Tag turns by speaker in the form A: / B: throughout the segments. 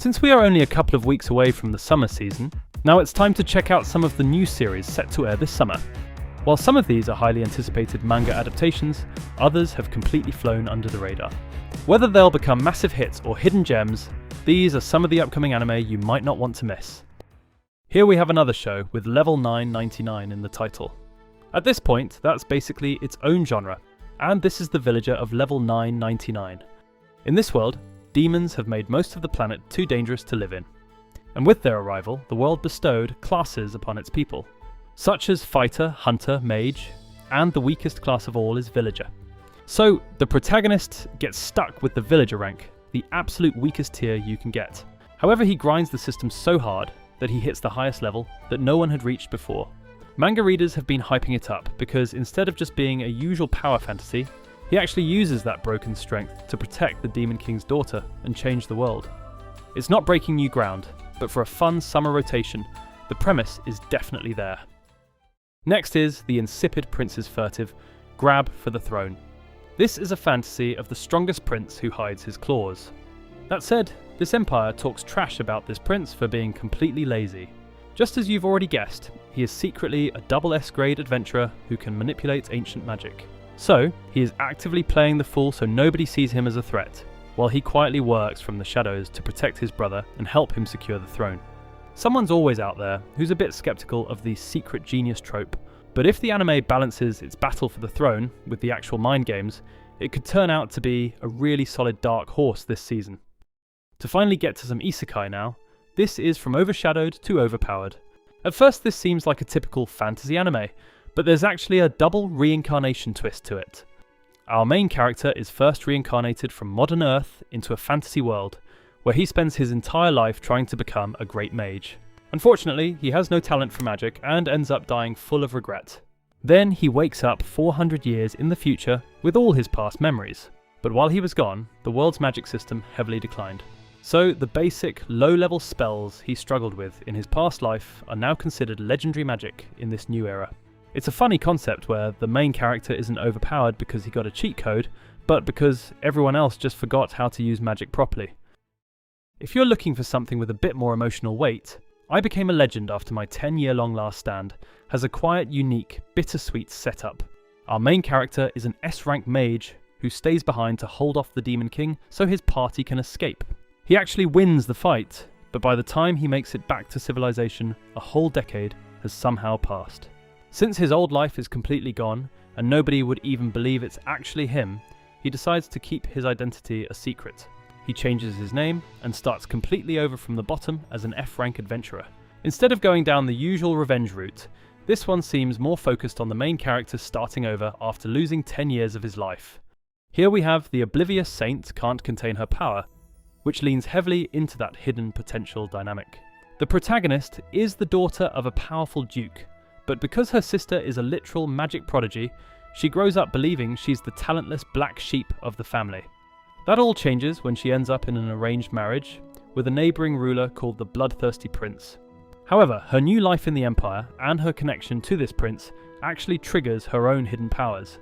A: Since we are only a couple of weeks away from the summer season, now it's time to check out some of the new series set to air this summer. While some of these are highly anticipated manga adaptations, others have completely flown under the radar. Whether they'll become massive hits or hidden gems, these are some of the upcoming anime you might not want to miss. Here we have another show with Level 999 in the title. At this point, that's basically its own genre, and this is the villager of Level 999. In this world, demons have made most of the planet too dangerous to live in. And with their arrival, the world bestowed classes upon its people, such as fighter, hunter, mage, and the weakest class of all is villager. So, the protagonist gets stuck with the villager rank, the absolute weakest tier you can get. However, he grinds the system so hard that he hits the highest level that no one had reached before. Manga readers have been hyping it up because instead of just being a usual power fantasy, he actually uses that broken strength to protect the Demon King's daughter and change the world. It's not breaking new ground, but for a fun summer rotation, the premise is definitely there. Next is the insipid prince's furtive grab for the throne. This is a fantasy of the strongest prince who hides his claws. That said, this empire talks trash about this prince for being completely lazy. Just as you've already guessed, he is secretly a double S-grade adventurer who can manipulate ancient magic. So, he is actively playing the fool so nobody sees him as a threat, while he quietly works from the shadows to protect his brother and help him secure the throne. Someone's always out there who's a bit skeptical of the secret genius trope, but if the anime balances its battle for the throne with the actual mind games, it could turn out to be a really solid dark horse this season. To finally get to some isekai now, this is from overshadowed to overpowered. At first this seems like a typical fantasy anime, but there's actually a double reincarnation twist to it. Our main character is first reincarnated from modern Earth into a fantasy world, where he spends his entire life trying to become a great mage. Unfortunately, he has no talent for magic and ends up dying full of regret. Then he wakes up 400 years in the future with all his past memories. But while he was gone, the world's magic system heavily declined. So the basic, low-level spells he struggled with in his past life are now considered legendary magic in this new era. It's a funny concept where the main character isn't overpowered because he got a cheat code, but because everyone else just forgot how to use magic properly. If you're looking for something with a bit more emotional weight, I Became a Legend After My 10-year-long last stand has a quiet, unique, bittersweet setup. Our main character is an S-rank mage who stays behind to hold off the Demon King so his party can escape. He actually wins the fight, but by the time he makes it back to civilization, a whole decade has somehow passed. Since his old life is completely gone, and nobody would even believe it's actually him, he decides to keep his identity a secret. He changes his name and starts completely over from the bottom as an F-rank adventurer. Instead of going down the usual revenge route, this one seems more focused on the main character starting over after losing 10 years of his life. Here we have the oblivious saint can't contain her power, which leans heavily into that hidden potential dynamic. The protagonist is the daughter of a powerful duke, but because her sister is a literal magic prodigy, she grows up believing she's the talentless black sheep of the family. That all changes when she ends up in an arranged marriage with a neighbouring ruler called the Bloodthirsty Prince. However, her new life in the Empire and her connection to this prince actually triggers her own hidden powers.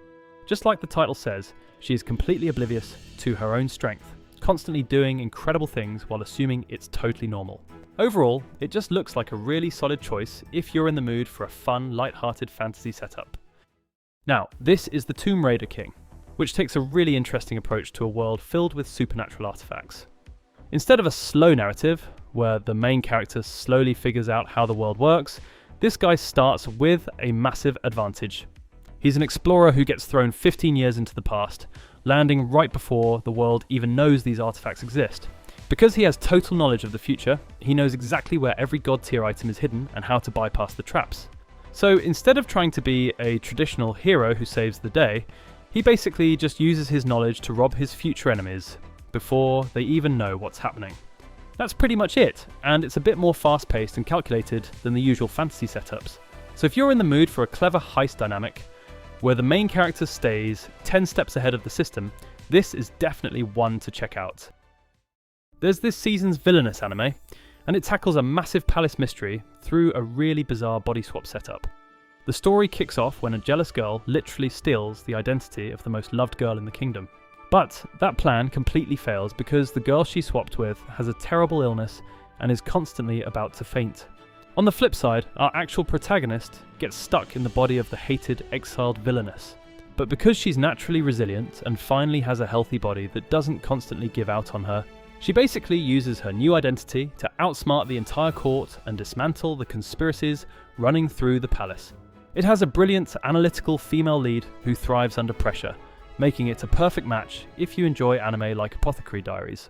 A: Just like the title says, she is completely oblivious to her own strength, constantly doing incredible things while assuming it's totally normal. Overall, it just looks like a really solid choice if you're in the mood for a fun, light-hearted fantasy setup. Now, this is the Tomb Raider King, which takes a really interesting approach to a world filled with supernatural artifacts. Instead of a slow narrative, where the main character slowly figures out how the world works, this guy starts with a massive advantage. He's an explorer who gets thrown 15 years into the past, landing right before the world even knows these artifacts exist. Because he has total knowledge of the future, he knows exactly where every god tier item is hidden and how to bypass the traps. So instead of trying to be a traditional hero who saves the day, he basically just uses his knowledge to rob his future enemies before they even know what's happening. That's pretty much it, and it's a bit more fast-paced and calculated than the usual fantasy setups. So if you're in the mood for a clever heist dynamic, where the main character stays 10 steps ahead of the system, this is definitely one to check out. There's this season's villainous anime, and it tackles a massive palace mystery through a really bizarre body swap setup. The story kicks off when a jealous girl literally steals the identity of the most loved girl in the kingdom. But that plan completely fails because the girl she swapped with has a terrible illness and is constantly about to faint. On the flip side, our actual protagonist gets stuck in the body of the hated, exiled villainess. But because she's naturally resilient and finally has a healthy body that doesn't constantly give out on her, she basically uses her new identity to outsmart the entire court and dismantle the conspiracies running through the palace. It has a brilliant, analytical female lead who thrives under pressure, making it a perfect match if you enjoy anime like Apothecary Diaries.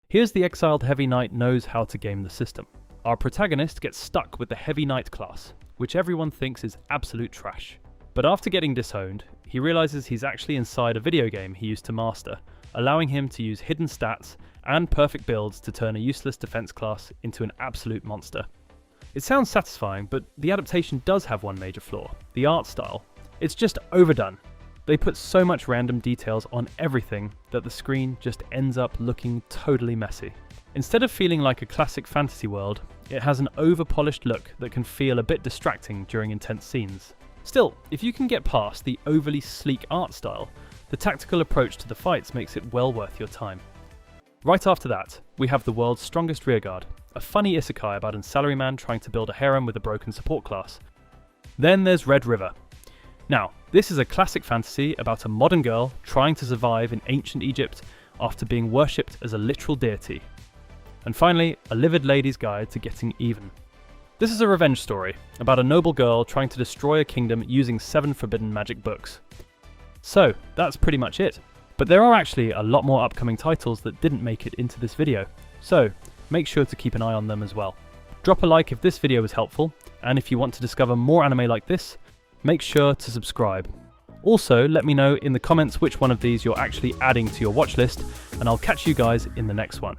A: Here's the exiled Heavy Knight knows how to game the system. Our protagonist gets stuck with the Heavy Knight class, which everyone thinks is absolute trash. But after getting disowned, he realizes he's actually inside a video game he used to master, allowing him to use hidden stats and perfect builds to turn a useless defense class into an absolute monster. It sounds satisfying, but the adaptation does have one major flaw: the art style. It's just overdone. They put so much random details on everything that the screen just ends up looking totally messy. Instead of feeling like a classic fantasy world, it has an over-polished look that can feel a bit distracting during intense scenes. Still, if you can get past the overly sleek art style, the tactical approach to the fights makes it well worth your time. Right after that, we have The World's Strongest Rearguard, a funny isekai about a salaryman trying to build a harem with a broken support class. Then there's Red River. Now, this is a classic fantasy about a modern girl trying to survive in ancient Egypt after being worshipped as a literal deity. And finally, A Livid Lady's Guide to Getting Even. This is a revenge story about a noble girl trying to destroy a kingdom using 7 forbidden magic books. So, that's pretty much it. But there are actually a lot more upcoming titles that didn't make it into this video, so make sure to keep an eye on them as well. Drop a like if this video was helpful, and if you want to discover more anime like this, make sure to subscribe. Also, let me know in the comments which one of these you're actually adding to your watch list, and I'll catch you guys in the next one.